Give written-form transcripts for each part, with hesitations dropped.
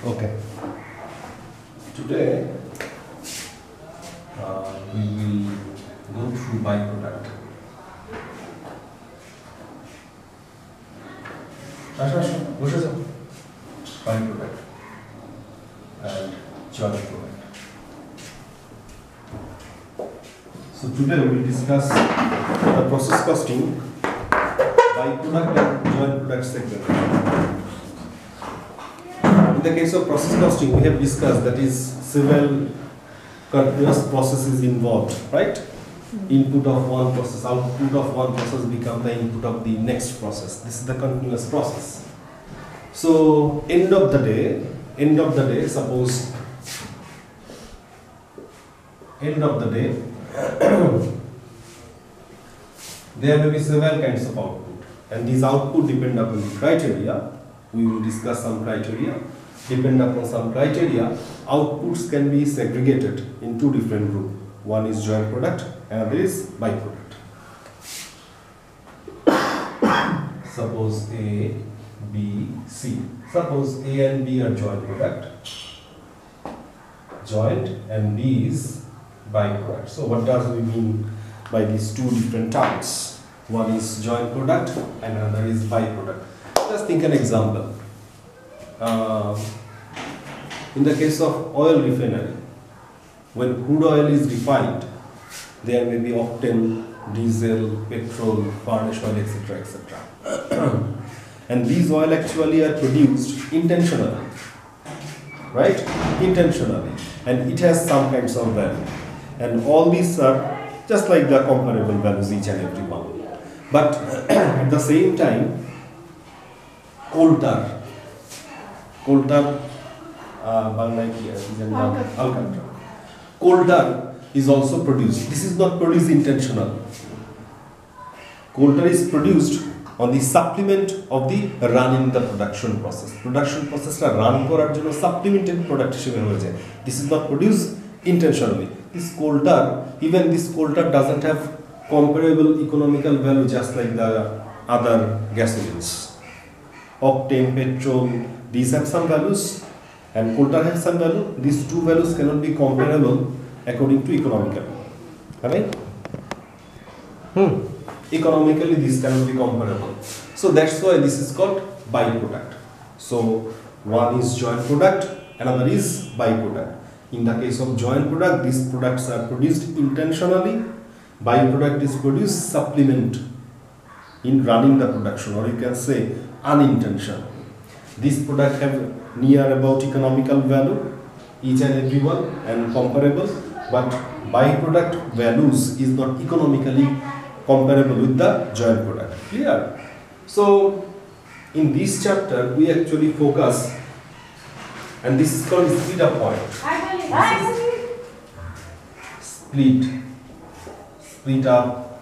Okay. Today we will go through byproduct. Byproduct and joint product. So today we will discuss the process costing, byproduct and joint product segment. In the case of process costing, we have discussed that is several continuous processes involved, right? Input of one process, output of one process become the input of the next process. This is the continuous process. So end of the day, suppose end of the day, there may be several kinds of output, and these output depend upon the criteria. We will discuss some criteria. Depend upon some criteria, outputs can be segregated in two different groups. One is joint product, another is byproduct. Suppose A, B, C. Suppose A and B are joint product, joint, and B is byproduct. So what does we mean by these two different terms? One is joint product and another is byproduct. Let's think an example. In the case of oil refinery, when crude oil is refined, there may be octane, diesel, petrol, furnace oil, etc., etc. And these oil actually are produced intentionally, right? Intentionally, and it has some kinds of value. And all these are just like the comparable values, each and every one. But at the same time, coal tar is also produced. This is not produced intentionally. Coal tar is produced on the supplement of the running the production process. Production process run korar jonno supplemented product hisebe hoye jay. This is not produced intentionally. This coal tar, even this coal tar doesn't have comparable economical value just like the other gasolines. Octane, petrol, these have some values, and coal tar has some value. These two values cannot be comparable according to economical. Right? Economically, this cannot be comparable. So that's why this is called byproduct. So one is joint product, another is byproduct. In the case of joint product, these products are produced intentionally. Byproduct is produced supplement in running the production, or you can say unintentional. This product have near about economical value, each and every one, and comparable, but byproduct values is not economically comparable with the joint product. Clear? So in this chapter we actually focus, and this is called split up point. Split up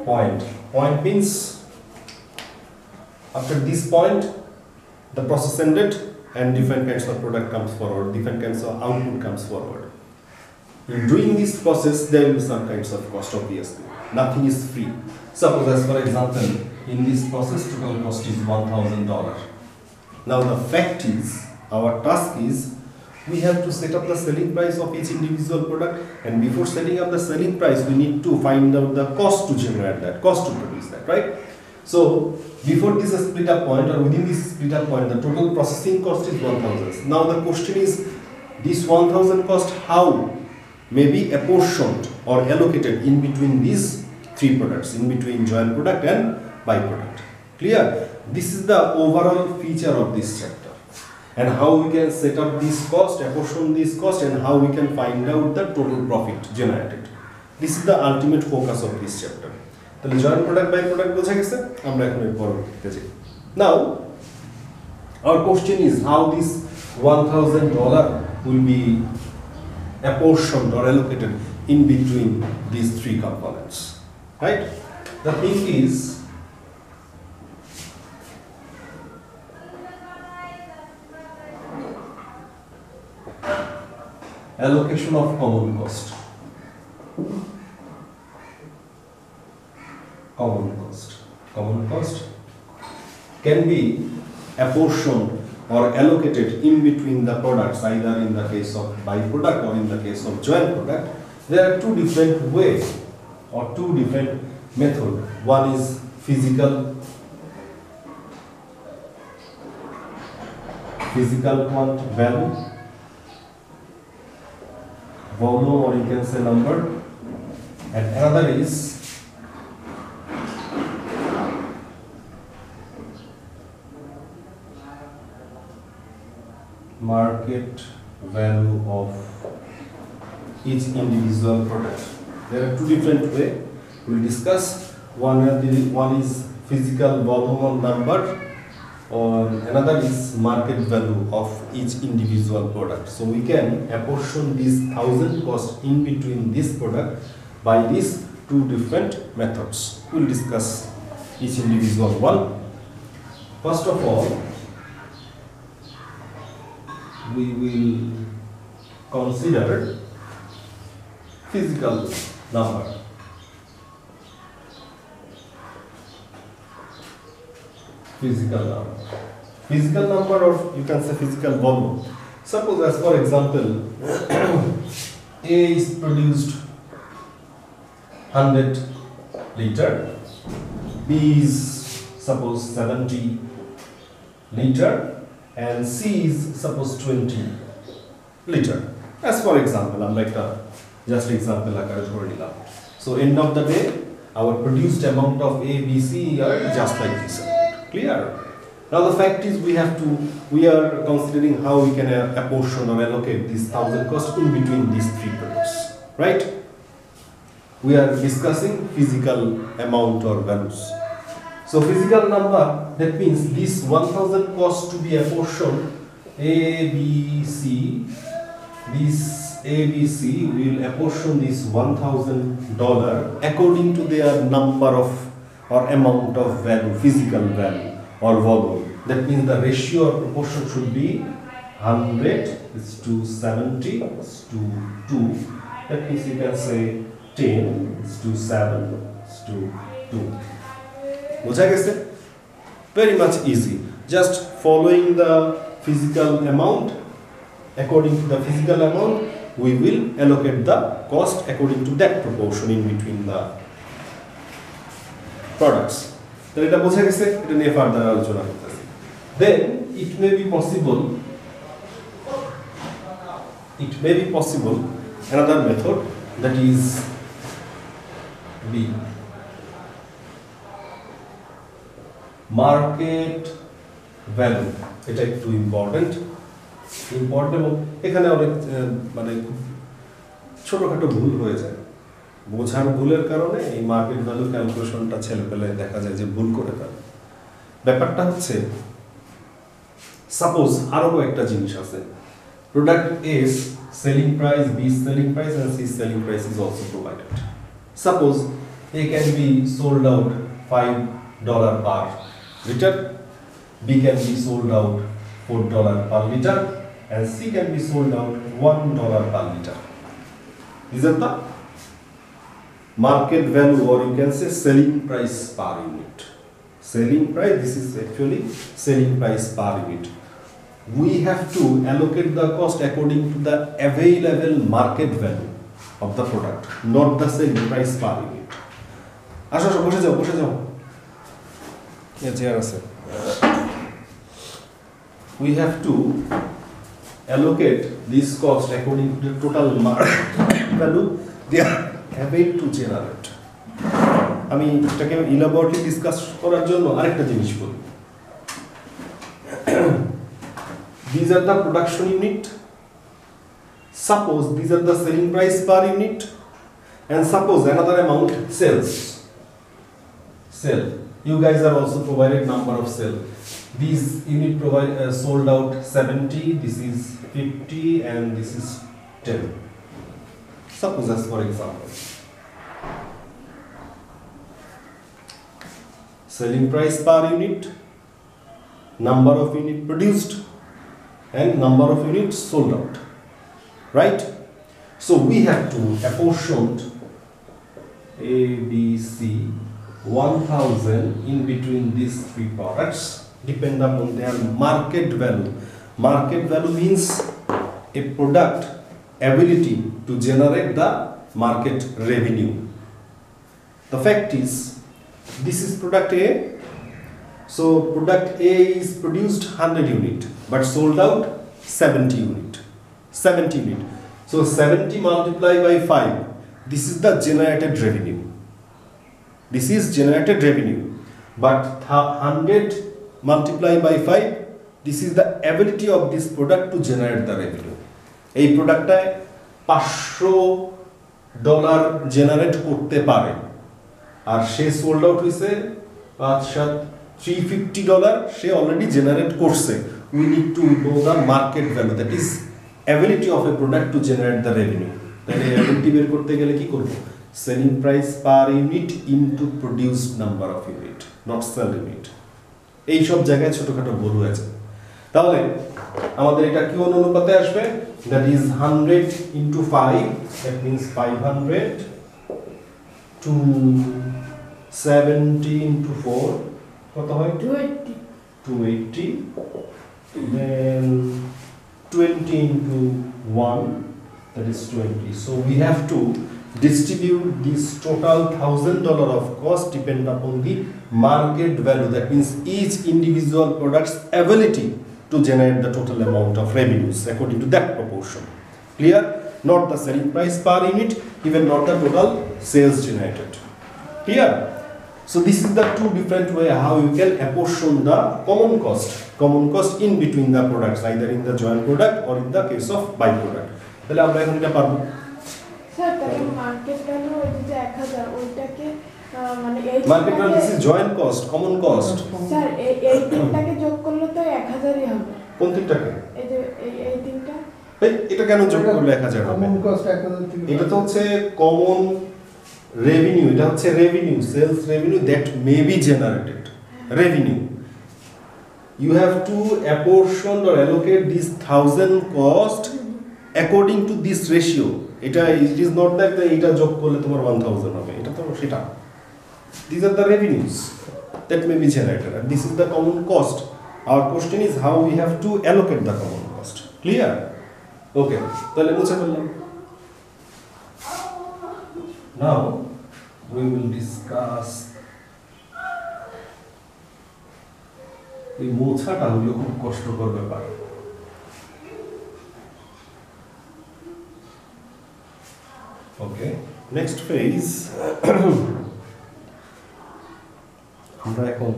point. Point means after this point the process ended and different kinds of product comes forward, different kinds of output comes forward. In doing this process, there will be some kinds of cost, obviously. Nothing is free. Suppose, as for example, in this process, total cost is $1,000. Now, the fact is, our task is, we have to set up the selling price of each individual product, and before setting up the selling price, we need to find out the cost to generate that, cost to produce that, right? So, before this split up point, or within this split up point, the total processing cost is 1,000. Now the question is, this 1,000 cost how may be apportioned or allocated in between these three products, in between joint product and byproduct. Clear? This is the overall feature of this chapter, and how we can set up this cost, apportion this cost, and how we can find out the total profit generated. This is the ultimate focus of this chapter. তাহলে joint product byproduct বোঝা গেছে, আমরা এখন এর পরবর্তীতে যাই। Now our question is how this $1,000 will be apportioned or allocated in between these three components, right? The thing is, allocation of common cost. Common cost can be apportioned or allocated in between the products, either in the case of byproduct or in the case of joint product, there are two different ways or two different methods. One is physical quant value, volume, or you can say number, and another is market value of each individual product. There are two different ways we will discuss. One is physical volume or number, or another is market value of each individual product. So we can apportion this 1000 cost in between this product by these two different methods. We will discuss each individual one. First of all, we will consider physical number. Physical number, or you can say physical volume. Suppose, as for example, A is produced 100 liter, B is suppose 70 liter, and C is suppose 20 liter. As for example, just example akare dhore nilam. So end of the day, our produced amount of A, B, C are just like this. Clear? Now the fact is we are considering how we can apportion or allocate this 1000 cost in between these three products, right? We are discussing physical amount or values. So physical number, that means this 1000 cost to be apportioned A, B, C. This A, B, C will apportion this $1000 according to their number of or amount of value, physical value or volume. That means the ratio or proportion should be 100 is to 70 is to 2. That means you can say 10 is to 7 is to 2. Very much easy. Just following the physical amount, according to the physical amount, we will allocate the cost according to that proportion in between the products. Then it may be possible another method, that is B, market value. এটা একটু important এখানে অনেক মানে ছোটখাটো ভুল হয়ে যায়। বোঝার ভুলের কারণে এই মার্কেট ভ্যালু ক্যালকুলেশনটা ছেলেপেলে দেখা যায় যে ভুল করে ফেলে। ব্যাপারটা হচ্ছে, সাপোজ আরো একটা জিনিস আছে, product A selling price, B selling price, and C selling price is also provided. Suppose A can be sold out $5 per liter, B can be sold out $4 per liter, and C can be sold out $1 per liter. These are the market value, or you can say selling price per unit. Selling price, this is actually selling price per unit. We have to allocate the cost according to the available market value of the product, not the selling price per unit. Asha, বসে যাও। Chair আছে। We have to allocate this cost according to the total market value they are able to generate. আমি এটাকে elaborately discuss করার জন্য আরেকটা জিনিস বলি। These are the production unit. Suppose these are the selling price per unit, and suppose another amount sales. You guys are also provided number of sale. These unit sold out 70. This is 50, and this is 10. Suppose, as for example, selling price per unit, number of unit produced, and number of units sold out, right? So we have to apportion A, B, C 1000 in between these three products depend upon their market value. Market value means a product ability to generate the market revenue. The fact is, this is product A. So product A is produced 100 unit but sold out 70 unit. 70 unit. So 70 multiplied by 5. This is the generated revenue. This is generated revenue. But 100 multiplied by 5. This is the ability of this product to generate the revenue. A product $500 generate করতে পারে আর সে sold out হইছে 350 সে already generate করছে we need to know the market value, that is ability of a product to generate the revenue. তাহলে ability বের করতে গেলে কি করব, selling price per unit into produced number of unit, not sell unit. এই সব জায়গায় ছোটখাটো ভুল হয়েছে। তাহলে আমাদের এটা কি অনুপাতে আসবে, that is 100 into 5, that means 500 to 70 into 4 কত হয় 280, then 20 into 1, that is 20. So we have to distribute this total $1,000 of cost depend upon the market value, that means each individual product's ability to generate the total amount of revenues according to that proportion. Clear? Not the selling price per unit, even not the total sales generated. Clear? So this is the two different way how you can apportion the common cost in between the products, either in the joint product or in the case of byproduct. তাহলে আমরা এখন এটা পারবো sir. তাহলে market value ওই যে 1000 ওইটাকে মানে এই market value this is joint cost, common cost. Sir এই তিনটাকে যোগ করলে তো 1000ই হবে। কোন তিনটাকে? এই যে এই তিনটা। এটা কেন যোগ করলে 1000 হবে? কমন কস্ট 1000 থেকে এটা তো হচ্ছে কমন revenue, এটা হচ্ছে revenue, sales revenue that may be generated. Revenue. You have to apportion or allocate this 1000 cost according to this ratio. It is not that এটা যোগ করলে তোমার 1000 হবে, এটা তো সেটা। These are the revenues that may be generated, and this is the common cost. Our question is how we have to allocate the common cost. Clear? Okay. তাহলে মুছে ফেললাম। Now we will discuss এই মোছাটা হলো খুব কষ্টকর ব্যাপার। Okay, next phase আমরা এখন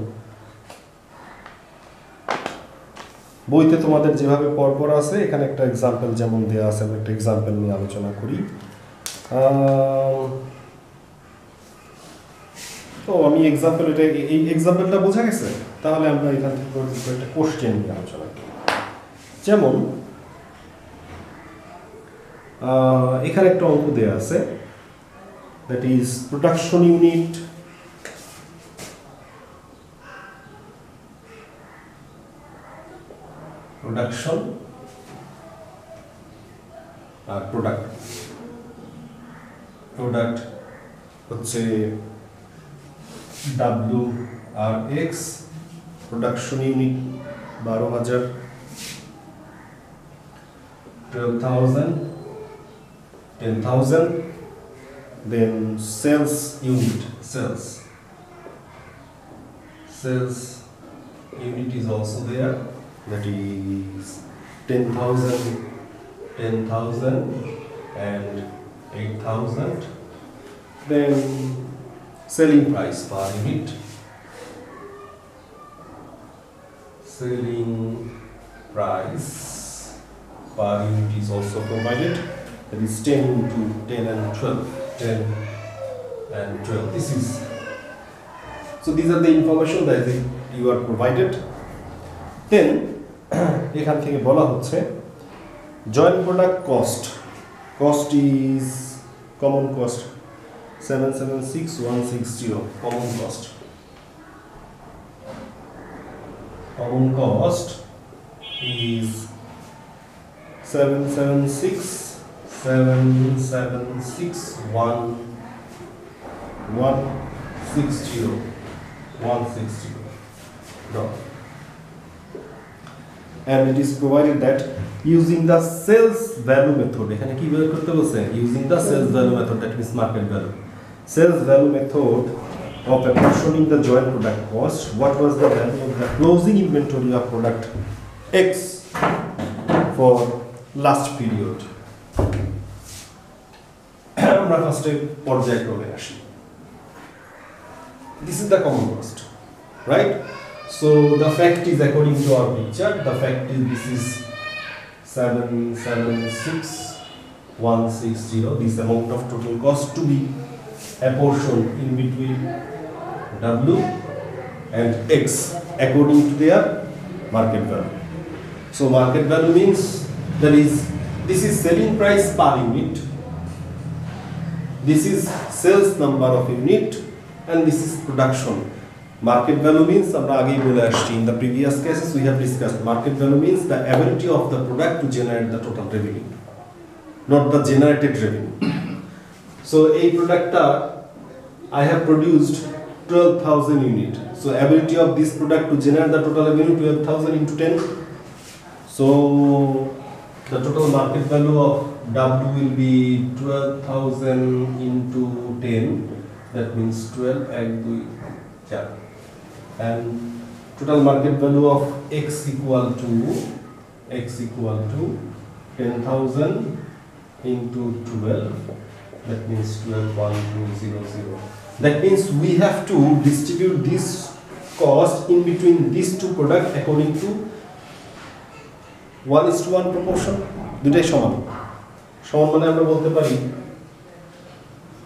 বইতে তোমাদের যেভাবে পরপর আছে এখানে একটা এক্সাম্পল যেমন দেয়া আছে, আমরা একটা এক্সাম্পল নিয়ে আলোচনা করি। তো আমি এক্সাম্পল এই এক্সাম্পলটা বোঝা গেছে, তাহলে আমরা এখান থেকে একটা কোশ্চেন নিয়ে আলোচনা করি। যেমন এখানে একটা অঙ্ক দেয়া আছে, দ্যাট ইজ প্রোডাকশন ইউনিট আর প্রোডাক্ট হচ্ছে WRX, production unit 12,000, 12,000, 10,000, then sales unit, sales unit is also there, that is 10,000, 10,000 and 8,000. Then selling price per unit, selling price per unit is also provided, that is 10 into 10 and 12, 10 and 12. This is, so these are the information that you are provided. Then এখান থেকে বলা হচ্ছে joint product cost is common cost 776160, common cost is 160. and it is provided that using the sales value method, এখানে কি বের করতে বলছে, using the sales value method, that means market value, sales value method of apportioning the joint product cost, what was the value of the closing inventory of product X for last period. আমরা ফার্স্টে পর্যায়ক্রমে আসি. This is the common cost, right? So the fact is, according to our picture, the fact is this is 776160, this amount of total cost to be apportioned in between W and X according to their market value. So market value means this is selling price per unit, this is sales number of unit, and this is production. Market value means, আমরা আগেই বলে আসছি, in the previous cases we have discussed, market value means the ability of the product to generate the total revenue, not the generated revenue. So a product I have produced 12,000 unit, so ability of this product to generate the total revenue 12,000 into 10, so the total market value of W will be 12,000 into 10, that means 12 and 2, yeah. And total market value of X equal to 10,000 into 12, that means 12,1200. That means we have to distribute this cost in between these two products according to 1:1 proportion. দুটাই সমান মানে আমরা বলতে পারি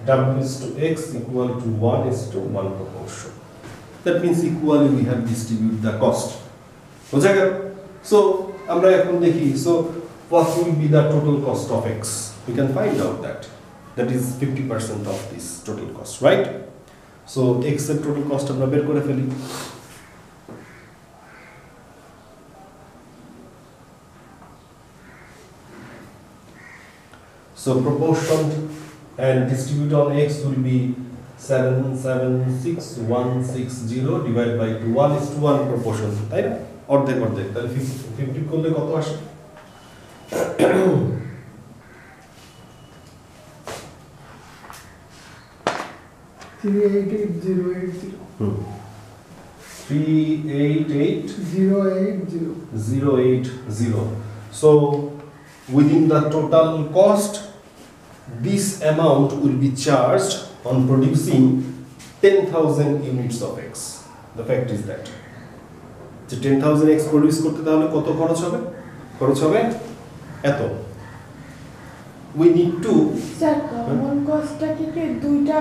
W is to X equal to 1:1 proportion. That means equally we have distributed the cost. বোঝা গেল? So আমরা এখন দেখি, so what will be the total cost of X? We can find out that is 50% of this total cost, right? So X এর total cost আমরা বের করে ফেলি. So proportion and distribute on X will be 776160 divided by 2, 1:1 proportion, তাই না? অর্ধেক তাহলে 50 করলে কত আসে? 388080. 388080. So within the total cost, this amount will be charged on producing 10,000 units of X. The fact is that 10,000 X produce করতে তাহলে কত খরচ হবে? এত. We need to sir common কস্টটা কি দুইটা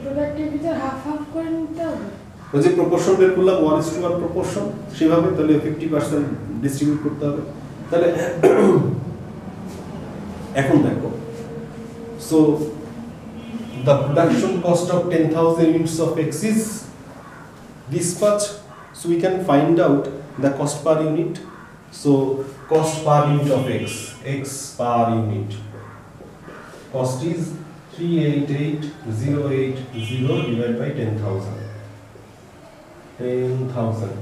প্রোডাক্টের ভিতর হাফ করে নিতে হবে? ওই যে প্রপোর্শন বের করলাম 1:1 প্রপোর্শন, সেভাবে তাহলে 50% ডিস্ট্রিবিউট করতে হবে। তাহলে এখন দেখো, so the production cost of 10,000 units of X is this much, so we can find out the cost per unit. So cost per unit of X per unit, cost is 388080 divided by 10,000. 10,000.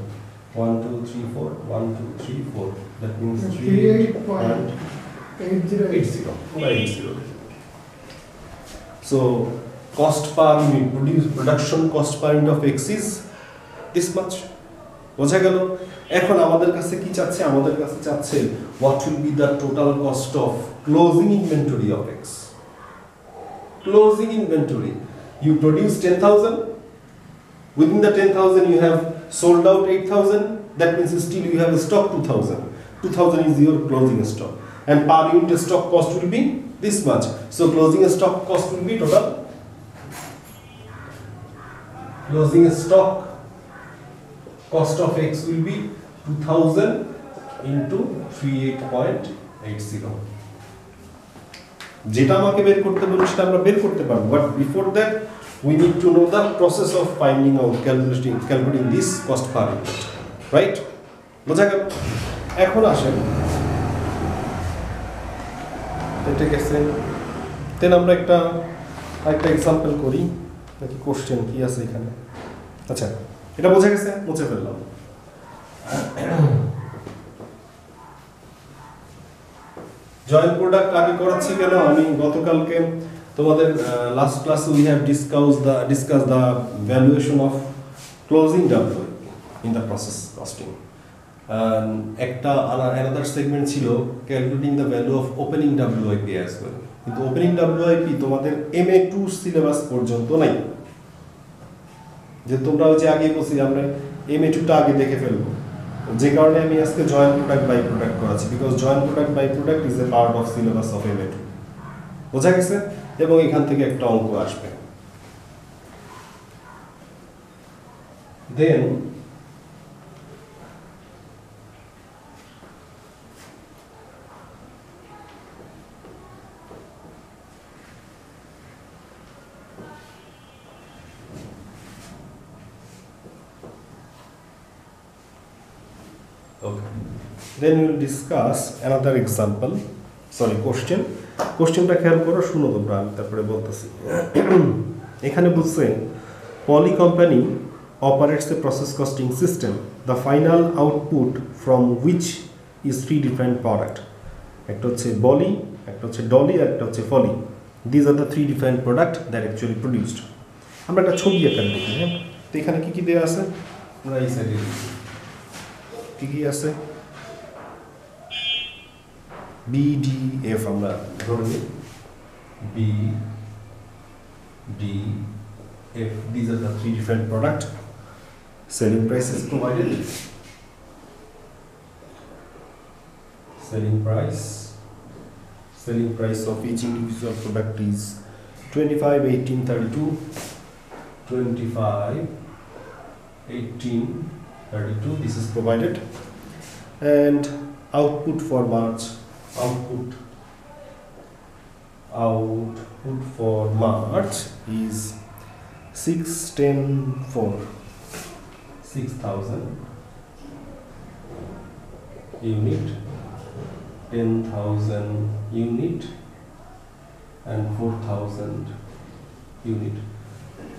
1 2 3 4 1 2 3 4. That means 38.80. So cost per unit, production cost per unit of X is this much. বোঝা গেল? এখন আমাদের কাছে কি চাচ্ছে? আমাদের কাছে চাচ্ছে what will be the total cost of closing inventory of X. Closing inventory, you produce 10,000, within the 10,000 you have sold out 8,000, that means still you have a stock 2,000. 2,000 is your closing stock, and per unit stock cost will be this much. So closing stock cost will be total. Closing stock cost of X will be 2,000 into 38.80. যেটা আমাকে বের করতে বলি সেটা আমরা বের করতে পারবো, but before that we need to know the process of finding out, calculating this cost per unit, right? বোঝা গেল? এখন আসেন এটা গেছে, দেন আমরা একটা এক্সাম্পল করি, নাকি কোশ্চেন কি আছে এখানে? আচ্ছা, এটা বোঝা গেছে, মুছে ফেললাম। জয়েন্ট প্রোডাক্ট আগে করাচ্ছি কেন, আমি গতকালকে তোমাদের লাস্ট ক্লাসে we have discuss the valuation of closing W in the process costing. একটা আনাদার সেগমেন্ট ছিল calculating the value of opening WIP as well, কিন্তু ওপেনিং ডাব্লিউআইপি তোমাদের MA2 সিলেবাস পর্যন্ত নাই। যে তোমরা ওই যে আগে বলছি আমরা MA2টা আগে দেখে ফেলবো, যে কারণে আমি আজকে জয়েন্ট প্রোডাক্ট বাই প্রোডাক্ট করাচ্ছি, because joint product by product is a part of syllabus of MA2। বোঝা গেছে? এবং এখান থেকে একটা অঙ্ক আসবে। দেন then we will discuss another example, sorry question. কোশ্চেনটা খেয়াল করো, শুনো তোমরা, আমি তারপরে বলতেছি। এখানে বলছে পলি company operates a process costing system, the final output from which is three different product. একটা হচ্ছে বলি, একটা হচ্ছে ডলি, একটা হচ্ছে ফলি। These are the three different product that actually produced. আমরা একটা ছবি আকারে দেখি। হ্যাঁ, তো এখানে কি কি দেওয়া আছে আমরা এই সাইডে কি কি আছে, BDF আমরা ধরে নিই, BDF, these are the three different product. Selling price is provided, selling price of each individual product is 25, 18, 32, 25, 18, 32, this is provided, and output for March, output for March is 6,000 unit, 10,000 unit, and 4,000 unit.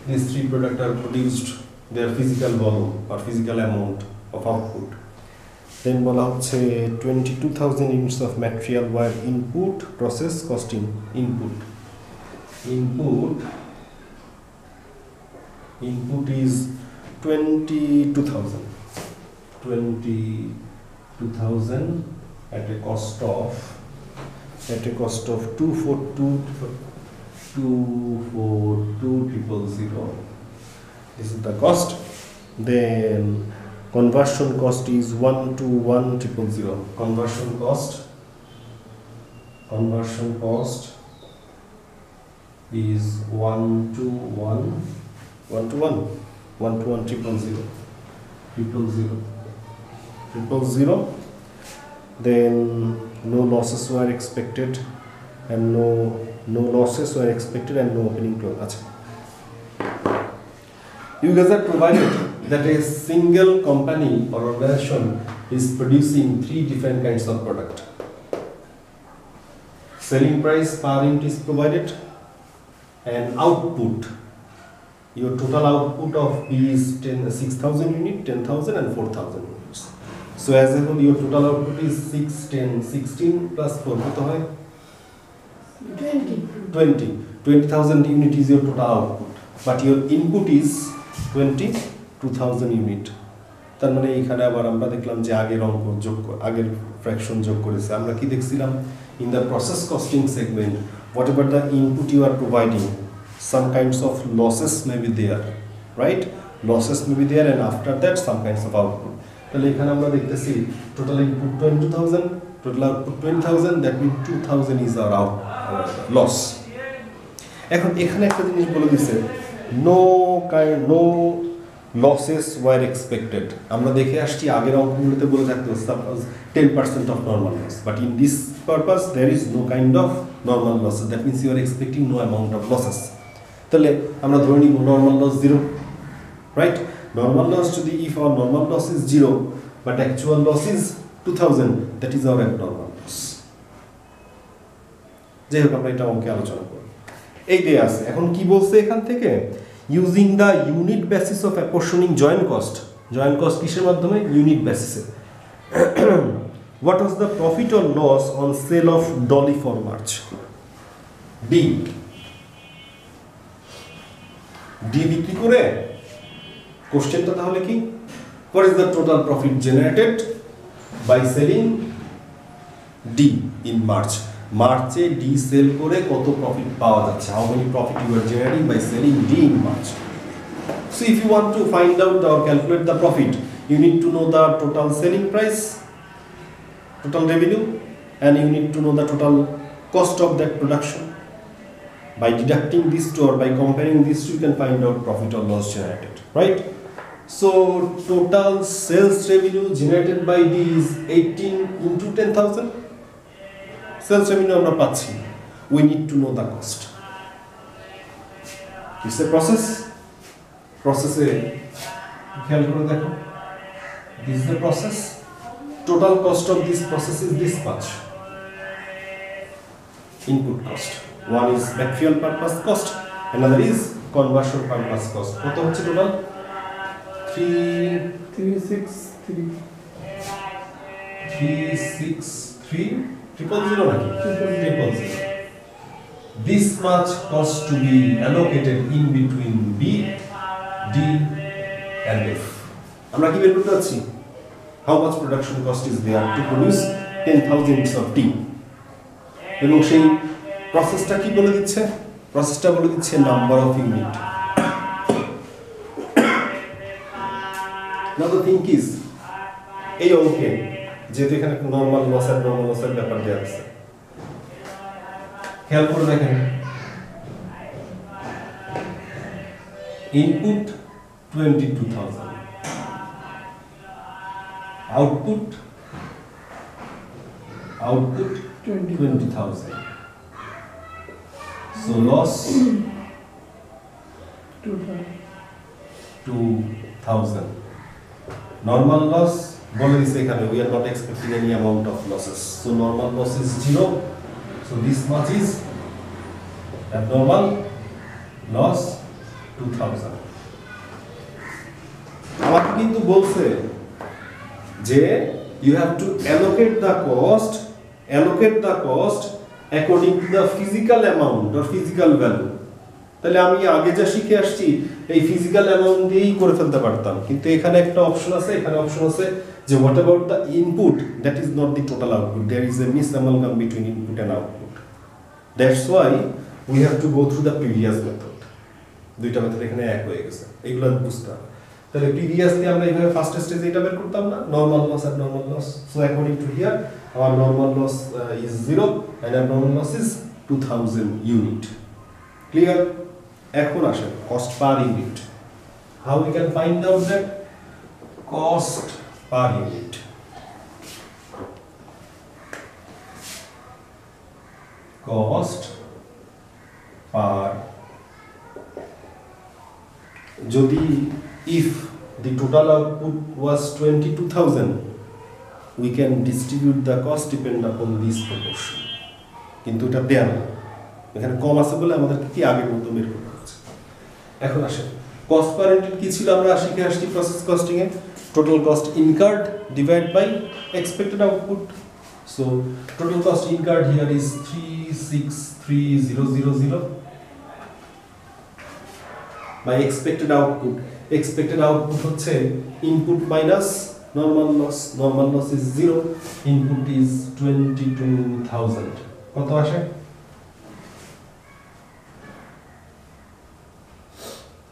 These three products are produced, their physical volume or physical amount of output. Then বলা হচ্ছে 22,000 units of material were input, process costing, input is 22,000 at a cost of 242,000. This is the cost. Then conversion cost is 121,000. Conversion cost is 121,000. Then no losses were expected and no losses were expected and no opening close. Achha. You guys are provided that a single company or organization is producing three different kinds of product. Selling price per unit is provided, and output, your total output of B is 6,000 unit, 10,000 and 4,000 units. So as a whole your total output is 6, 10, 16 plus 4, what hoy? 20,000 unit is your total output, but your input is 22,000 unit. তার মানে এখানে আবার আমরা দেখলাম যে আগের অঙ্ক আগের ফ্র্যাকশন যোগ করেছে। আমরা কি দেখছিলাম, in the process costing segment, whatever the input you are providing, some kinds of losses may be there, right? Losses may be there, and after that some kinds of output. তাহলে এখানে আমরা দেখতেছি total input 22,000, total output 20,000, that means 2,000 is our loss. এখন এখানে একটা জিনিস বলে দিছে, no losses were expected. আমরা দেখে আসছি আগের অঙ্কগুলোতে বলে থাকতো suppose 10% of normal loss, but in this purpose there is no kind of normal losses. That means you are expecting no amount of losses. তাহলে আমরা ধরে নিব normal loss 0, right? Normal loss যদি if our normal loss is 0 but actual loss is 2,000, that is our abnormal loss. যাই হোক আমরা এটা অঙ্কে আলোচনা করব। এই দিয়ে আছে। এখন কি বলছে এখান থেকে, using the unit basis of apportioning joint cost কিসের মাধ্যমে, unit basis What was the profit or loss on sale of dolly for March? D বিক্রি করে কোশ্চেনটা তাহলে কি? What is the total profit generated by selling D in March? মার্চে D sell করে কত প্রফিট পাওয়া যাচ্ছে? How many profit you are generating by selling D in March? So if you want to find out or calculate the profit, you need to know the total selling price, total revenue, and you need to know the total cost of that production. By deducting these two or by comparing these two, you can find out profit or loss generated, right? So total sales revenue generated by D is 18 into 10,000. Sales revenue আমরা পাচ্ছি, we need to know the cost. It's a process. Process-এ খেয়াল করে দেখো, this is the process. Total cost of this process is this much. Input cost. One is backfill purpose cost, another is conversion purpose cost. কত হচ্ছে total? 363,000 নাকি? 300. This much cost to be allocated in between B, D and F. আমরা কি বের করতে যাচ্ছি? How much production cost is there to produce 10,000 units of tea? এবং সেই প্রসেসটা কি বলে দিচ্ছে? প্রসেসটা বলে দিচ্ছে number of unit. Now the thing is, এই অঙ্কে যেহেতু এখানে নরমাল লসের ব্যাপার দেওয়া আছে, খেয়াল করে দেখেন, input 22,000, output 20,000. So loss 2,000. Normal loss, বলে দিছে এখানে we are not expecting any amount of losses. So normal loss is 0. So this much is abnormal loss 2,000. আমাকে কিন্তু বলছে যে you have to allocate the cost according to the physical amount or physical value. তাহলে আমি আগে যা শিখে আসছি এই ফিজিক্যাল অ্যামাউন্ট দিয়েই করে ফেলতে পারতাম, কিন্তু এখানে একটা অপশন আছে, যে what about the input that is not the total output, there is a misamalgam between input and output. That's why we have to go through the previous method. দুইটা মেথড এখানে এক হয়ে গেছে, এগুলো বুঝতে হবে। তাহলে প্রিভিয়াসলি আমরা এইভাবে ফার্স্ট স্টেজে এটা বের করতাম না, নরমাল লস আর normal loss. So according to here our normal loss is 0 and abnormal loss is 2,000 unit. Clear? এখন আসেন cost per unit. How we can find out that cost per unit? Cost per, যদি if the total output was 22,000, we can distribute the cost depend upon this proportion. কিন্তু এটা দেয়া না, এখানে কম আছে বলে আমাদেরকে কি আগের মতো বের করতে হচ্ছে। এখন আসেন কস্ট পার ইউনিট কি ছিল, আমরা শিখে আসছি প্রসেস কস্টিং এ total cost incurred divide by expected output. So total cost incurred here is 363,000 by expected output হচ্ছে input minus normal loss is 0, input is 22,000. কত আসে?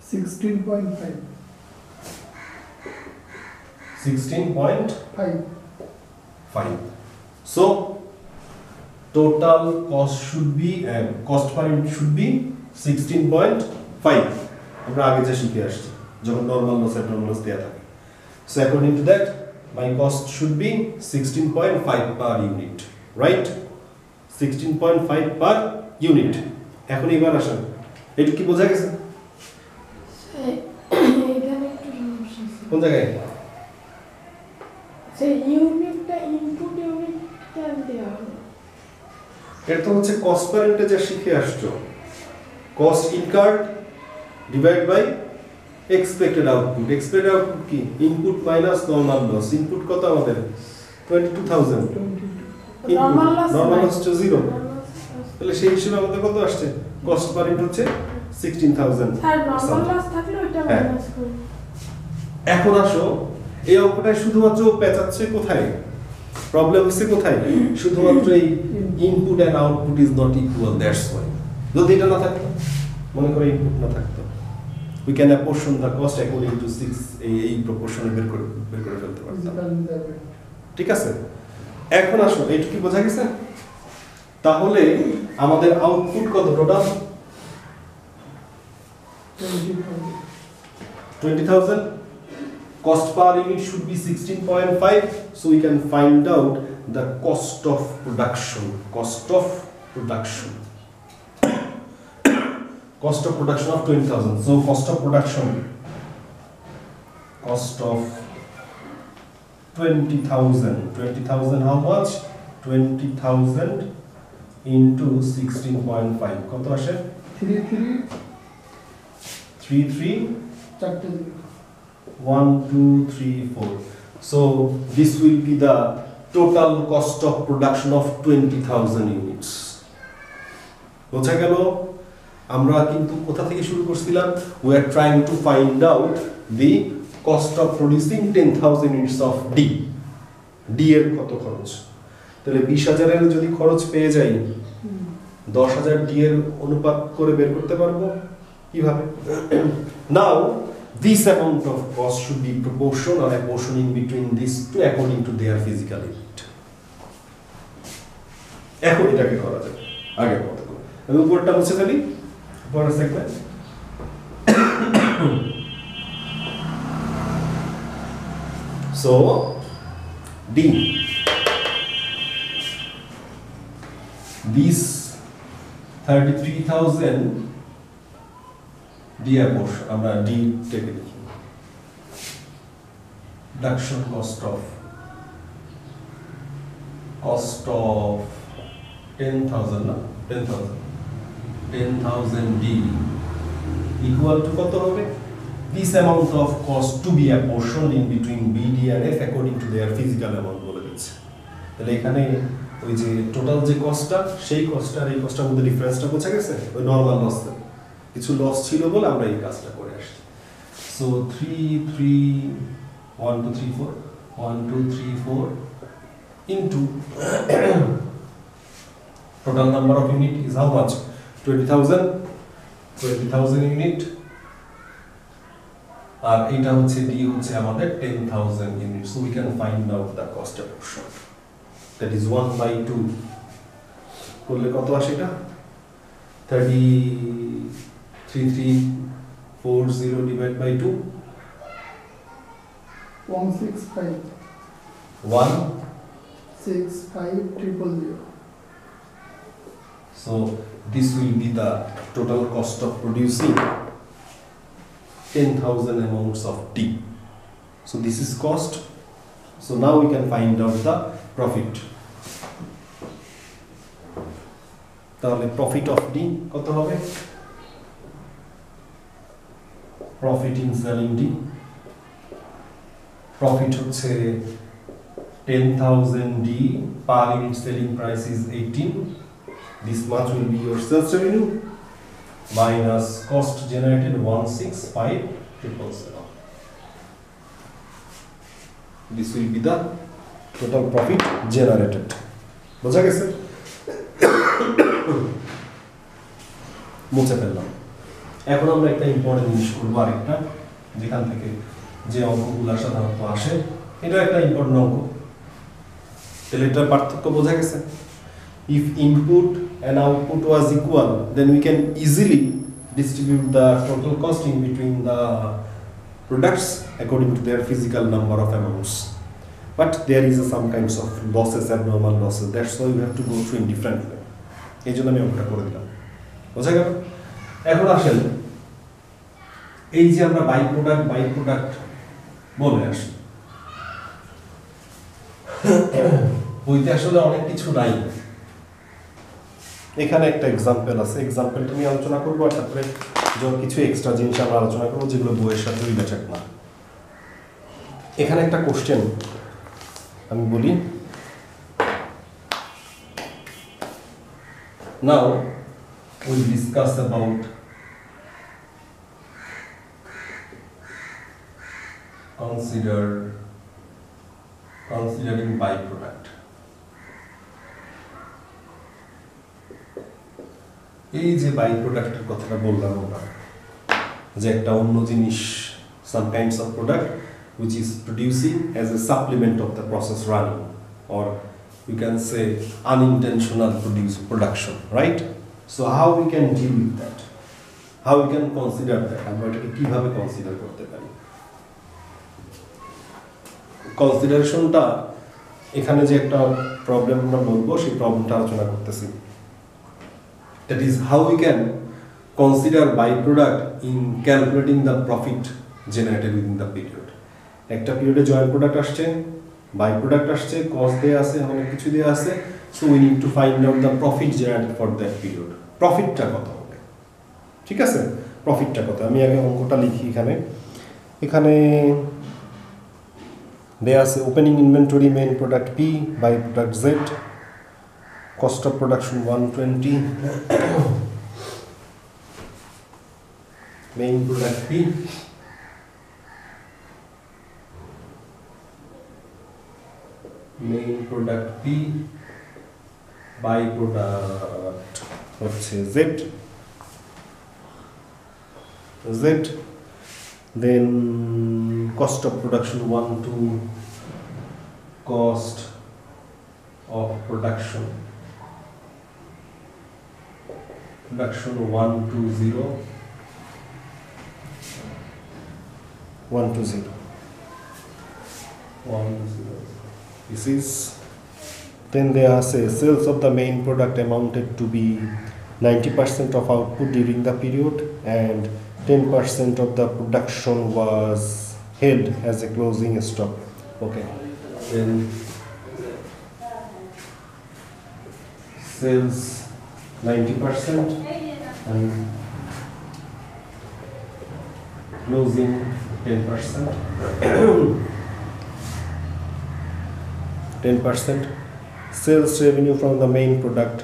16.5. 16.5. So total cost should be cost per unit should be 16.5. আমরা আগে যে শিখে আসছি যখন normal loss দেয়া থাকে। So according to that, my cost should be 16.5 per unit, right? 16.5 per unit. এখন এবার আসেন, এটা কি বোঝা গেছে? এখানে একটু সমস্যা আছে। কোন জায়গায়? সেই ইউনিটটা ইনপুট ইউনিট কেন দেয়া হলো? এটা তো হচ্ছে কস্ট পার ইউনিটে যা শিখে আসছো, cost incurred divide by expected output কি input minus normal loss. Input কত আমাদের 22,000 নরমাল লস নরমাল লস হচ্ছে 0 তাহলে সেই হিসেবে আমাদের কত আসছে কস্ট পার ইনপুট হচ্ছে 16,000 স্যার নরমাল লস থাকলে ওটা মাইনাস করব এখন আসো এই অঙ্কটায় শুধুমাত্র পেঁচাচ্ছে কোথায় প্রবলেম হচ্ছে কোথায় শুধুমাত্র এই input and output is not equal that's why যদি এটা না থাকতো মনে করে ইনপুট না থাকতো we can apportion the cost according to 6 এই প্রপোর্শনে বের করে ফেলতে পারতাম ঠিক আছে এখন আসো এইটা কি বোঝা গেছে তাহলে আমাদের আউটপুট কত total 20,000 cost per unit should be 16.5 so we can find out the cost of production cost of production of 20,000 so cost of production cost of 20,000 how much 20,000 into 16.5 কত আসে 33 1 2 3 4 so this will be the total cost of production of 20,000 units বোঝা গেল আমরা কিন্তু কোথা থেকে শুরু করছিলাম we are trying to find out the cost of producing 10,000 units of D এর কত খরচ তাহলে 20,000 এর যদি খরচ পেয়ে যাই 10,000 D এর অনুপাত করে বের করতে পারবো কিভাবে now this amount of cost should be proportional or apportioning between these two according to their physical unit এখন এটাকে করা যায় আগে কত আমি উপরটা মুছে ফেলি পরের segment so D this 33,000 D apportion আমরা D টেকে লিখি production cost of 10,000 না 10,000 D equal to কত হবে this amount of cost to be apportioned in between B, D and F according to their physical amount বলে দিচ্ছে তাহলে এখানে ওই যে টোটাল যে কস্টটা সেই কস্ট আর এই কস্টের মধ্যে ডিফারেন্সটা বোঝা গেছে ওই নরমাল লস কিছু লস ছিল বলে আমরা এই কাজটা করে আসছি so 1 2 3 4 1 2 3 4 into total number of unit is how much 20,000 unit আর এটা হচ্ছে D হচ্ছে আমাদের 10,000 units so we can find out the cost apportion that is 1/2 করলে কত আসে এটা 3340 divided by 2 165 165,000 so this will be the total cost of producing 10,000 amounts of D so this is cost so now we can find out the profit তাহলে profit of D কত হবে profit in selling D profit হচ্ছে 10,000 D per unit selling price is 18 this much will be your sales revenue minus cost generated 165,000 this will be the total profit generated বোঝা গেছে মুছে ফেললাম এখন আমরা একটা ইম্পর্টেন্ট জিনিস করব আরেকটা যেখান থেকে যে অঙ্কগুলো সাধারণত আসে এটা একটা ইম্পর্টেন্ট অঙ্ক তাহলে এটার পার্থক্য বোঝা গেছে if input and output was equal then we can easily distribute the total cost in between the products according to their physical number of amounts but there is some kinds of losses abnormal losses that's why we have to go through in different way এই জন্য আমি অঙ্কটা করে দিলাম বোঝা গেল এখন আসেন এই যে আমরা বাই প্রোডাক্ট বলে আসি বইতে আসলে অনেক কিছু নাই এখানে একটা এক্সাম্পল আছে এক্সাম্পলটা নিয়ে আলোচনা করব আর তারপরে যখন কিছু এক্সট্রা জিনিস আমরা আলোচনা করব যেগুলো বইয়ের সাথে রিলেটেড না এখানে একটা কোশ্চেন আমি বলি Now we'll discuss about considering byproduct. এই যে বাই প্রোডাক্টের কথাটা বললাম আমরা, যে একটা অন্য জিনিস, some kinds of product which is producing as a supplement of the process running, or you can say unintentional production, right? So how we can deal with that? How we can consider that? আমরা এটাকে কিভাবে consider করতে পারি? কনসিডারেশনটা এখানে যে একটা problem আমরা বলবো, সেই প্রবলেমটা আলোচনা করতেছি। That is how we can consider byproduct in calculating the profit generated within the period. একটা পিরিয়ডে জয়েন্ট প্রোডাক্ট আসছে, বাই প্রোডাক্ট আসছে, কস্ট দেয়া আছে, অনেক কিছু দেয়া আছে, so we need to find out the profit generated for that period. প্রফিটটা কত হবে, ঠিক আছে? প্রফিটটা কত? আমি আগে অঙ্কটা লিখি এখানে। এখানে দেয়া আছে opening inventory main product P, by product Z, cost of production 120, main product P, main product P, by product হচ্ছে Z, then cost of production 12, cost of production 120, this is, then there say sales of the main product amounted to be 90% of output during the period, and 10% of the production was held as a closing stock. Okay, then sales 90% and closing 10%. 10%. Sales revenue from the main product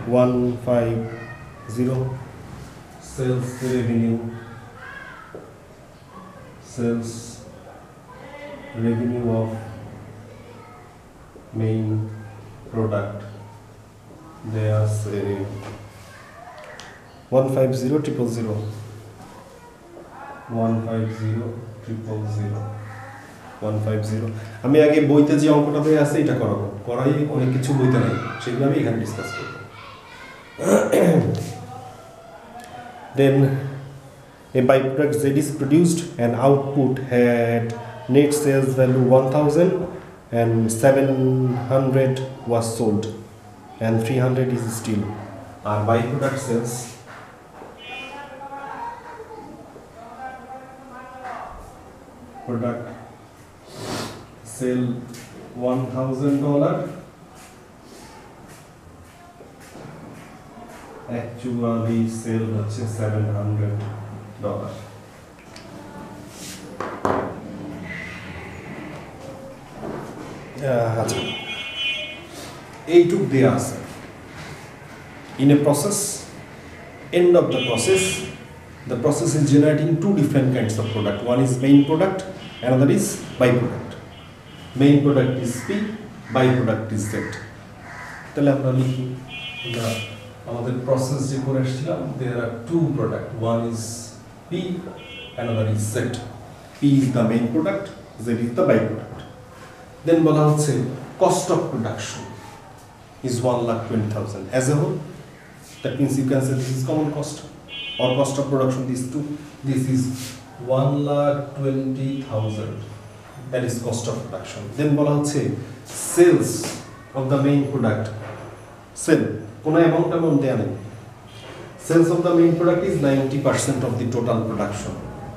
150. Sales revenue of main product, they are say 150,000. আমি আগে বইতে যে অঙ্কটা দেয়া আছে এটা করাবো, করাই অনেক কিছু বইতে নাই, সেগুলো আমি এখানে ডিসকাস করব। Then a byproduct Z is produced and output had net sales value 1000 and 700 was sold and 300 is still. Our byproduct sales product sell $1,000, actually sell $700. আচ্ছা, এইটুক দেয়া আছে। In a process, end of the process is generating two different kinds of product. One is main product, another is byproduct. Main product is P, byproduct is Z. তাহলে আমরা লিখি, আমাদের process যে করে আসছিলাম, there are two product. One is P, another is Z. P is the main product, Z is the byproduct. Then বলা হচ্ছে cost of production is 1,20,000 as a whole. That means you can say this is common cost or cost of production, these two. This is 1,20,000. That is cost of production. Then বলা হচ্ছে sales of the main product. Sell কোনো amount দেয়া নেই। Sales of the main product is 90% of the total production.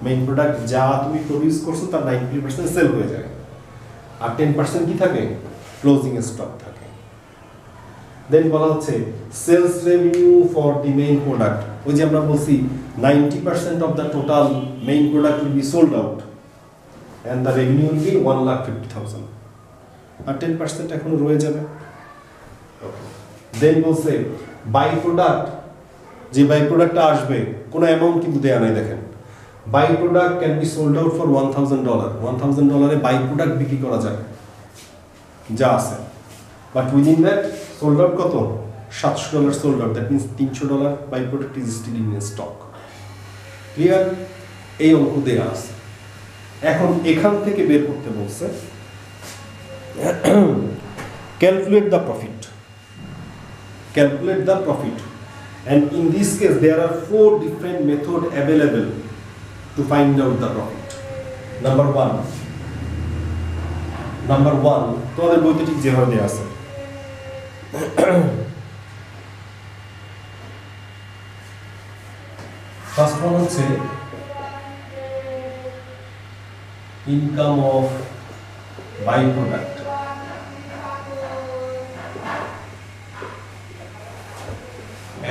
Main product যা তুমি produce করছো তার 90% sell হয়ে যায়, আর 10% কি থাকে? ক্লোজিং স্টক থাকে। দেন বলা হচ্ছে sales revenue for the main product. ওই যে আমরা বলছি 90% of the total main product will be sold out and the revenue will be 1,50,000, আর 10% এখন রয়ে যাবে। দেন বলছে বাই প্রোডাক্ট, যে বাই প্রোডাক্টটা আসবে কোনো অ্যামাউন্ট কিন্তু দেয়া নাই। দেখেন by product can be sold out for $1000, $1000 by product বিক্রি করা যায় যা আছে, but within that sold out কত, $700 sold out, that means $300 by product is still in stock. Clear? এই অঙ্ক দেয়া আছে। এখন এখান থেকে বের করতে বলছে calculate the profit, calculate the profit, and in this case there are 4 different methods available to find out the profit. Number one তোমাদের বইতে ঠিক যেভাবে দেয়া আছে, ফার্স্ট ওয়ান হচ্ছে income of by product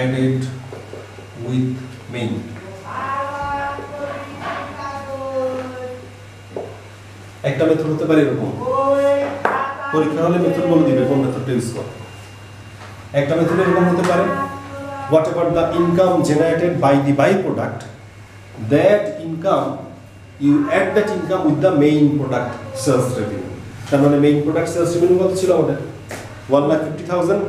added with main. একটা method হতে পারে এরকম, পরীক্ষা হলে মেথড বলে দিবে কোন মেথডটা ইউজ করো। একটা মেথড এরকম হতে পারে whatever the income generated by the byproduct, that income you add that income with the main product sales revenue. তার মানে মেইন প্রোডাক্ট সেলস রেভিনিউ কত ছিল আমাদের, 1,50,000,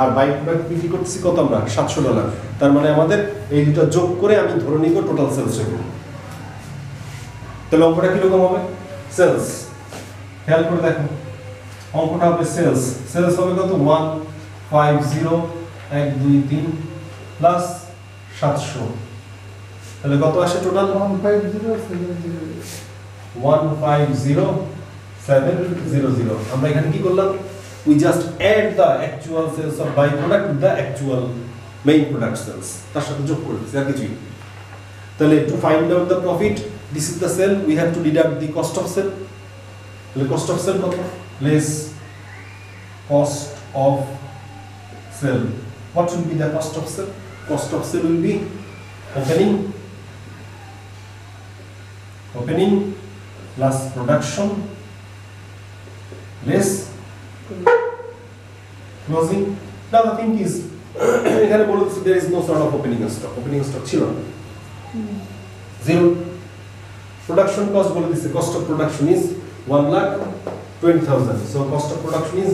আর বাই প্রোডাক্ট বিক্রি করতেছি কত আমরা, $700। তার মানে আমাদের এই দুটো যোগ করে আমি ধরে নিব টোটাল সেলস রেভিনিউ। তাহলে অঙ্কটা কিরকম হবে, সেলস, খেয়াল করে দেখো অঙ্কটা হবে সেলস, সেলস হবে কত, 150,123 প্লাস 700, তাহলে কত আসে টোটাল, 150,700। আমরা এখানে কি করলাম, we just add the actual sales of byproduct with the actual main product sales, তার সাথে যোগ করে দিচ্ছি আর কিছুই। তাহলে to find out the profit, this is the sale, we have to deduct the cost of sale। তাহলে cost of sale কত, less cost of sale, what will be the cost of sale, cost of sale will be opening plus production less closing. Now the thing is এখানে বলে দিচ্ছি there is no sort of opening stock ছিল না, zero। production cost বলে দিচ্ছি cost of production is 1,20,000, so cost of production is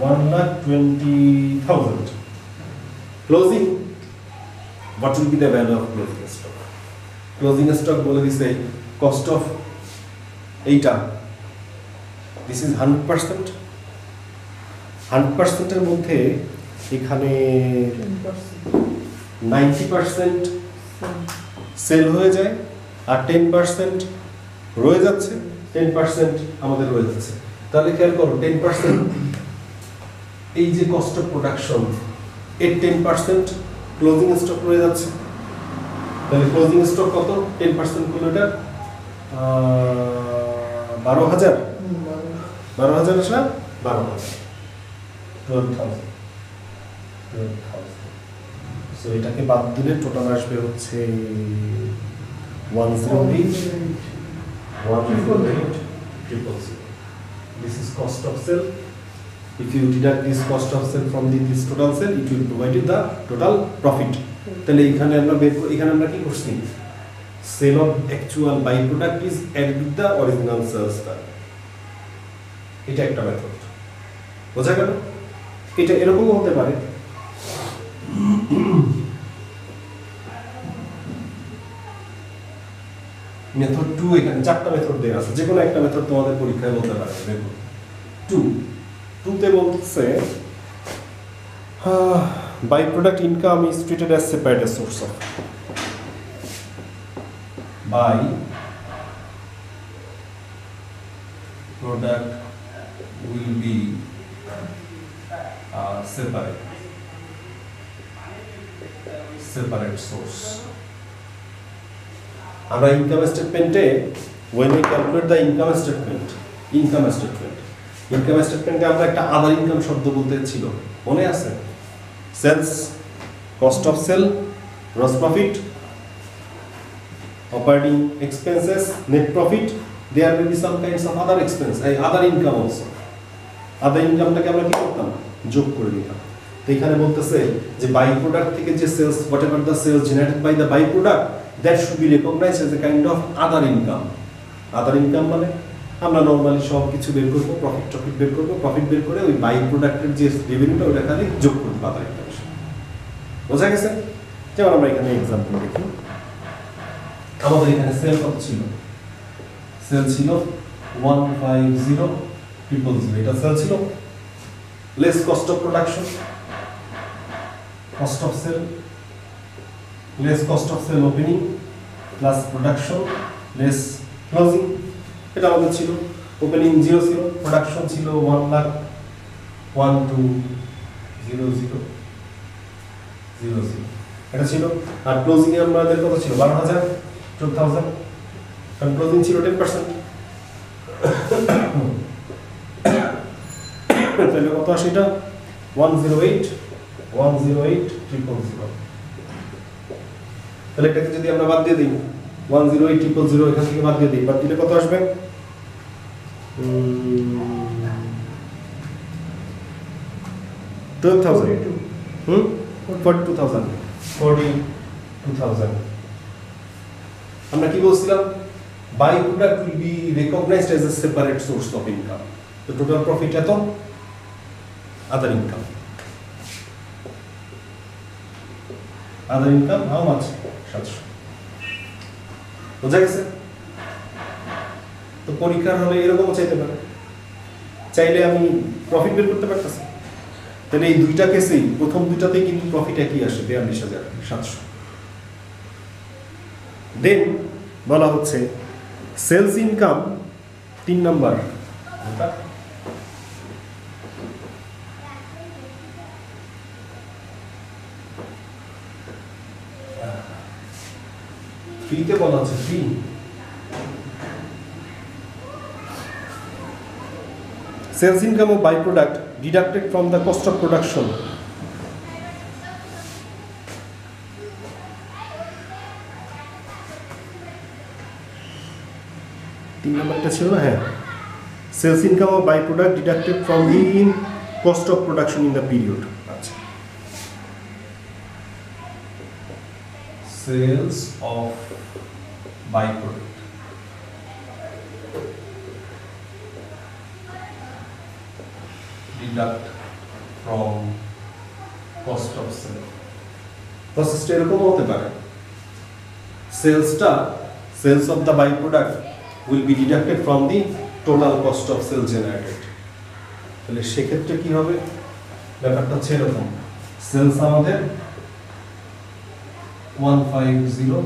1,20,000। closing, what will be the value of closing stock, closing stock বলে দিছে cost of এইটা, this is 100%, 100% এর মধ্যে এখানে 90% সেল হয়ে যায় আর 10% রয়ে যাচ্ছে, 10% আমাদের রয়ে যাচ্ছে। তাহলে খেয়াল করো 10% এই যে কস্ট অফ প্রোডাকশন এর 10% ক্লোজিং স্টক রয়ে যাচ্ছে। তাহলে ক্লোজিং স্টক কত, 10% করলে এটা 12,000, 12,000 আসলে 12,000, 12,000। সো এটাকে বাদ দিলে টোটাল আসবে হচ্ছে 108,000। This is cost of sale. If you deduct this cost of sale from this total sale, it will provide you the total profit. তাহলে এখানে আমরা কি করছি, sale of actual byproduct is added with the original sales value। এটা একটা method, বোঝা গেল? এটা এরকম হতে পারে মেথড 2, এখানে 4টা মেথড দেয়া আছে, যে কোনো একটা মেথড তোমাদের পরীক্ষায় বলতে পারে। দেখো 2 তে বলছে by product income is treated as separate source of, by product will be separate source। আমরা ইনকাম স্টেটমেন্টে when we calculate the income statement আমরা একটা আদার ইনকাম শব্দ বলতে ছিল, মনে আছে? Sales, cost of sale, gross profit, operating expenses, net profit, there may be some kinds of other expense, other income also। আদার ইনকামটাকে আমরা কি করতাম, যোগ করে দিলাম। তো এখানে বলতেছে যে বাই প্রোডাক্ট থেকে যে sales, whatever the sales generated by the by product, that should be recognised as a kind of other income. Other income মানে আমরা নর্মালি সব কিছু বের করবো, প্রফিট বের করবো, প্রফিট বের করে ওই বাই প্রোডাক্টের যে রেভিনিউটা ওটা খালি যোগ করবো আদার ইনকাম। বোঝা গেছে? যেমন আমরা এখানে এক্সাম্পল দেখি, আমাদের এখানে সেল কত ছিল? সেল ছিল 150,000, এটা সেল ছিল। Less cost of production, cost of sale, less cost of sale opening plus production less closing, এটা আমাদের ছিল। ওপেনিং 0 ছিল, প্রোডাকশন ছিল 1,12,000 এটা ছিল। আর ক্লোজিং এ আমাদের কত ছিল? 12,000, 12,000, কারণ ক্লোজিং ছিল 10%। তাহলে কত আসে এটা? 108,000। তাহলে এটাকে যদি আমরা বাদ দিয়ে দিই, 108,000 এখান থেকে বাদ দিয়ে দিই, বাদ দিলে কত আসবে? 12,000, 42,000। আমরা কি বলছিলাম? By product will be recognised as a separate source of income. তো টোটাল প্রফিট এত, other income. Other income how much? 700। বোঝা গেছে? তো পরীক্ষার হলে এরকমও চাইতে পারে, চাইলে আমি প্রফিট বের করতে পারতেছি। তাহলে এই দুইটা কেসেই প্রথম দুইটাতেই কিন্তু প্রফিট একই আসে, 42,700। দেন বলা হচ্ছে সেলস ইনকাম 3 নাম্বার, ফ্রিতে বলা আছে, free. Sales income of byproduct deducted from the cost of production. তিন নম্বরটা ছিল না? হ্যাঁ, sales income of by product deducted from the cost of production in the period. আচ্ছা, sales of by product deduct from cost of sale. প্রসেসটা এরকম হতে পারে, sales of the by product will be deducted from the total cost of sales generated। তাহলে সেক্ষেত্রে কি হবে? ব্যাপারটা হচ্ছে এরকম, সেলস আমাদের 1,500,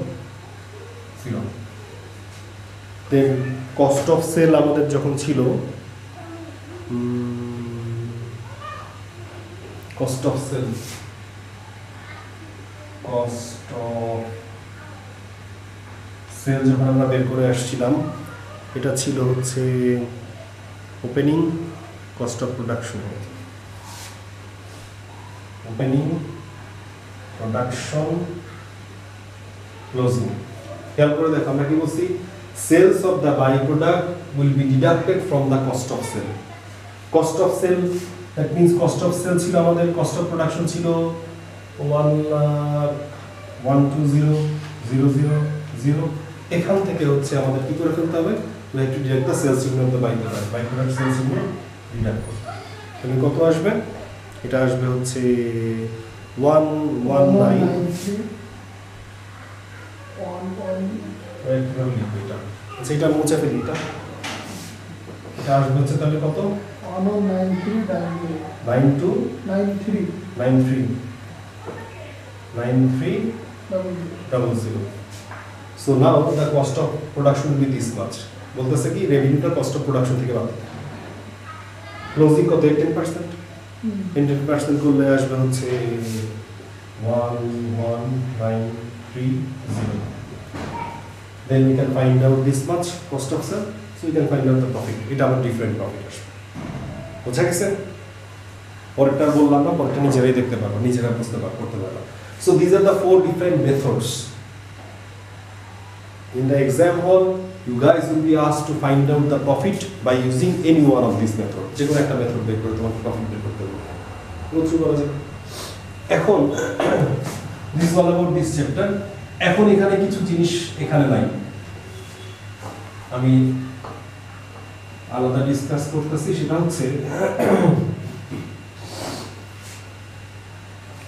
দেন কস্ট অফ সেল আমাদের যখন ছিল কস্ট অফ সেল যখন আমরা বের করে আসছিলাম, এটা ছিল হচ্ছে opening cost of production, opening production closing. খেয়াল করে দেখো আমরা কি বলছি? Sales of the by product will be deducted from the cost of sale. Cost of sale, that means cost of sale ছিল আমাদের, কস্ট অফ প্রোডাকশন ছিল 1,20,000। এখান থেকে হচ্ছে আমাদের কি করে ফেলতে হবে? we have to deduct the sales unit of the byproduct, byproduct sales unit deduct করব। তাহলে কত আসবে? এটা আসবে হচ্ছে 119। আচ্ছা, এটা মুছে ফেলি, এটা আসবে হচ্ছে তাহলে কত? 9300। So now the cost of production will be this much. বলতেছে কি রেভিনিউটা কস্ট অফ প্রোডাকশন থেকে বাদ দিতে। ক্লোজিং কত? 10%। 10% করলে আসবে হচ্ছে 11930। Then we can find out this much cost of sale, so we can find out the profit. এটা আবার ডিফারেন্ট প্রফিট আসবে। বুঝা গেছে? পরেরটা বললাম না, পরেরটা নিজেরাই দেখতে পারো, নিজেরা বুঝতে পারো, করতে পারো। So these are the 4 different methods. In the exam hall, you guys will be asked to find out the profit by using any one of these methods. যে কোনো একটা মেথড বের করে তোমাকে প্রফিট বের করতে হবে। go through করা যাবে এখন this is all about this chapter এখন এখানে কিছু জিনিস এখানে নাই আমি আলাদা ডিসকাস করতেছি সেটা হচ্ছে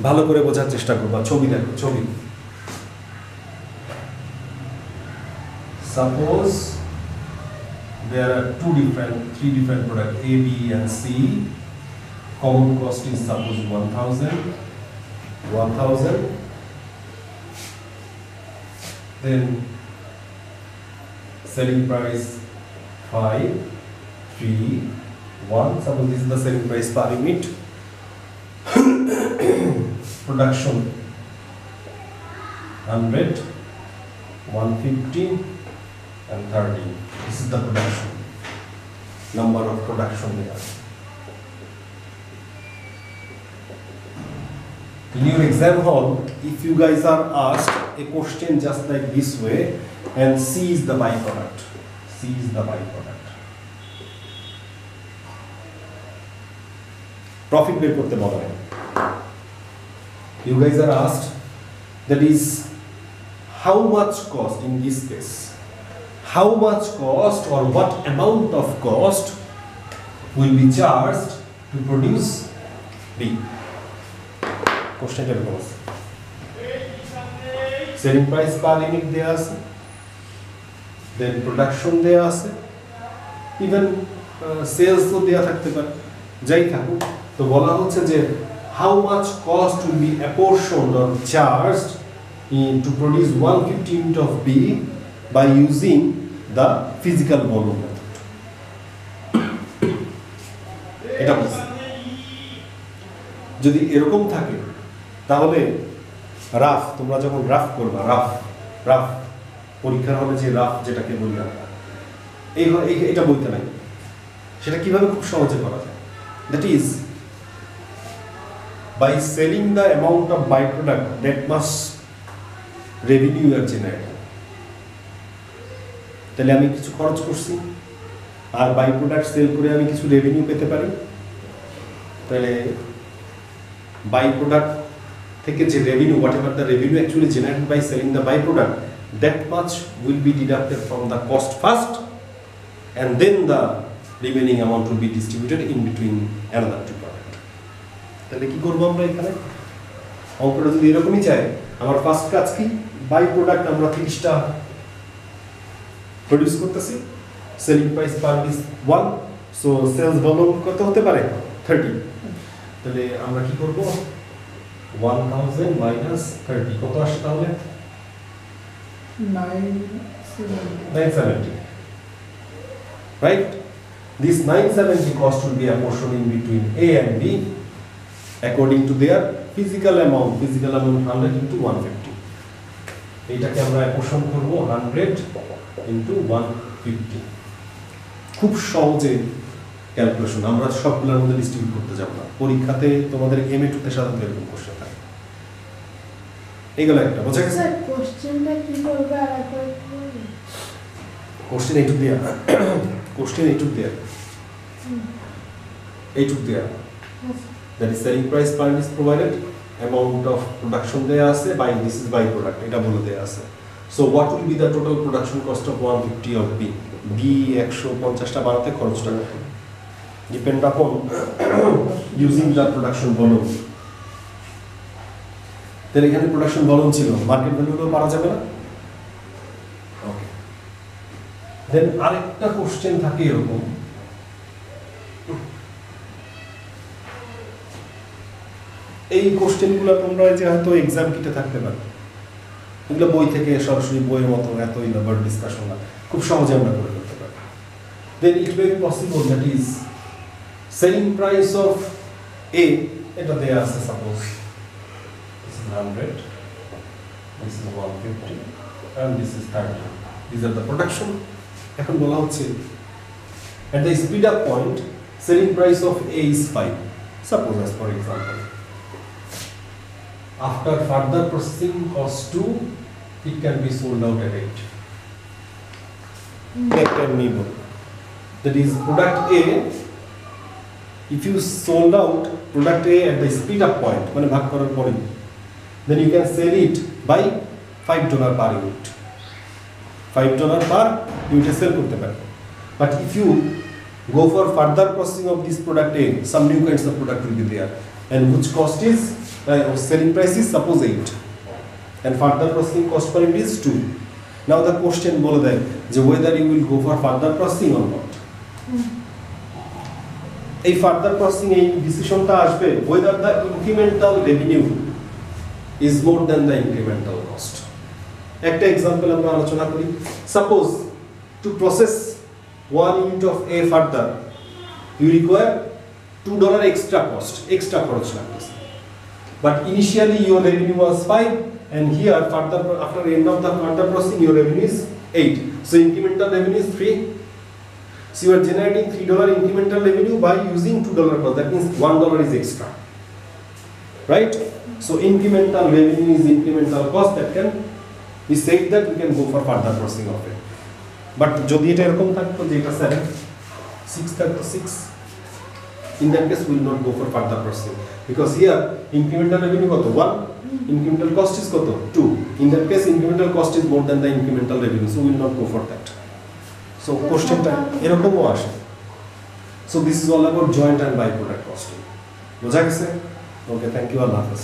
ভালো করে বোঝার চেষ্টা করবা ছবি দেখো ছবি suppose there are three different products A, B and C. Common cost is suppose 1,000. Then selling price 5, 3, 1. Suppose this is the selling price per unit. Production 100, 150 and 30. This is the production number of production there. In your exam hall, if you guys are asked a question just like this way, and C is the byproduct, C is the byproduct. Profit বের করতে বলা হয়. You guys are asked that is how much cost in this case. How much cost or what amount of cost will be charged to produce B? Question is selling price per unit দেয়া আছে, then production দেয়া আছে, even sales তো দেয়া থাকতে পারে, যাই থাকুক তো বলা হচ্ছে যে how much cost will be apportioned or charged to produce 150 unit of B by using the physical volume method. এটা বলছি যদি এরকম থাকে তাহলে রাফ তোমরা যখন রাফ করবা রাফ পরীক্ষার হলে যে রাফ যেটাকে বলি আমরা এটা বলতে নাই সেটা কিভাবে খুব সহজে করা যায় that is by selling the amount of byproduct that much revenue you are generating. তাহলে আমি কিছু খরচ করছি আর বাই প্রোডাক্ট সেল করে আমি কিছু রেভিনিউ পেতে পারি তাহলে বাই প্রোডাক্ট থেকে যে revenue whatever the revenue actually generated by selling the by product that much will be deducted from the cost first and then the remaining amount will be distributed in between another two product. তাহলে কি করব আমরা এখানে অঙ্কটা যদি এরকমই চাই আমার ফার্স্ট কাজ কি বাই প্রোডাক্ট আমরা 30টা প্রডিউস করতেছি selling price per piece 1 so sales volume কত হতে পারে 30 তাহলে আমরা কি করব 1000 মাইনাস 30 কত আসে তাহলে 970 right this 970 cost will be apportioned in between A and B according to their physical amount 100 into 150 এইটাকে আমরা apportion করব 100 into 150 খুব সহজে ক্যালকুলেশন আমরা সবগুলোর মধ্যে ডিস্ট্রিবিউট করতে যাব না পরীক্ষাতে তোমাদের MA2 তে সাধারণত এরকম কোশ্চেন থাকে এইগুলো একটা বোঝা গেছে স্যার কোশ্চেনটা কি করবে আর একবার কোশ্চেন এইটুক দেয়া কোশ্চেন এইটুক দেয়া that is selling price per unit is provided amount of production দেয়া আছে by this is by product এটা বলে দেয়া আছে so what will be the total production cost of 150 of B 150টা বানাতে খরচটা depend upon using the production volume তাহলে এখানে প্রোডাকশন ভলিউম ছিল মার্কেট ভ্যালুও পাওয়া যাবে না ওকে দেন আরেকটা কোশ্চেন থাকে এরকম এই কোশ্চেনগুলো তোমরা যে হয়তো एग्जाम কিটে থাকতে পারে এগুলো বই থেকে সরাসরি বইয়ের মতো এত ইলাবরেট ডিসকাশন না খুব সহজে আমরা করে ফেলতে পারি then it may be possible that is selling price of A এটা দেয়া আছে suppose this is 100 this is 150 and this is 30 these are the production এখন বলা হচ্ছে at the speed up point selling price of A is 5 suppose as for example after further processing cost 2 it can be sold out at 8 that is product A if you sold out product A at the split up point, মানে ভাগ করার পরে, then you can sell it by $5 per unit. $5 per unit sell করতে পারবে. But if you go for further processing of this product A, some new kinds of product will be there, and which cost is selling price is suppose 8, and further processing cost per unit is 2. Now the question বলে দেয় যে whether you will go for further processing or not. এই further processing এই ডিসিশনটা আসবে whether the incremental revenue is more than the incremental cost. একটা example আমরা আলোচনা করি, suppose to process 1 unit of A further you require $2 extra cost, extra খরচ লাগতেছে, but initially your revenue was 5, and here further after end of the further processing your revenue is 8, so incremental revenue is 3. So you are generating $3 incremental revenue by using $2 cost. That means $1 is extra, right? So incremental revenue is incremental cost that can be said that we can go for further processing of it. But যদি এটা এরকম থাকতো যে এটা 7, 6 থাকতো 6, in that case we will not go for further processing because here incremental revenue কত 1, incremental cost is কত 2. In that case incremental cost is more than the incremental revenue, so we will not go for that. So কোশ্চেনটা এরকমও আসে. So this is all about joint and byproduct costing. বোঝা গেছে? Okay, thank you, আল্লাহ হাফেজ.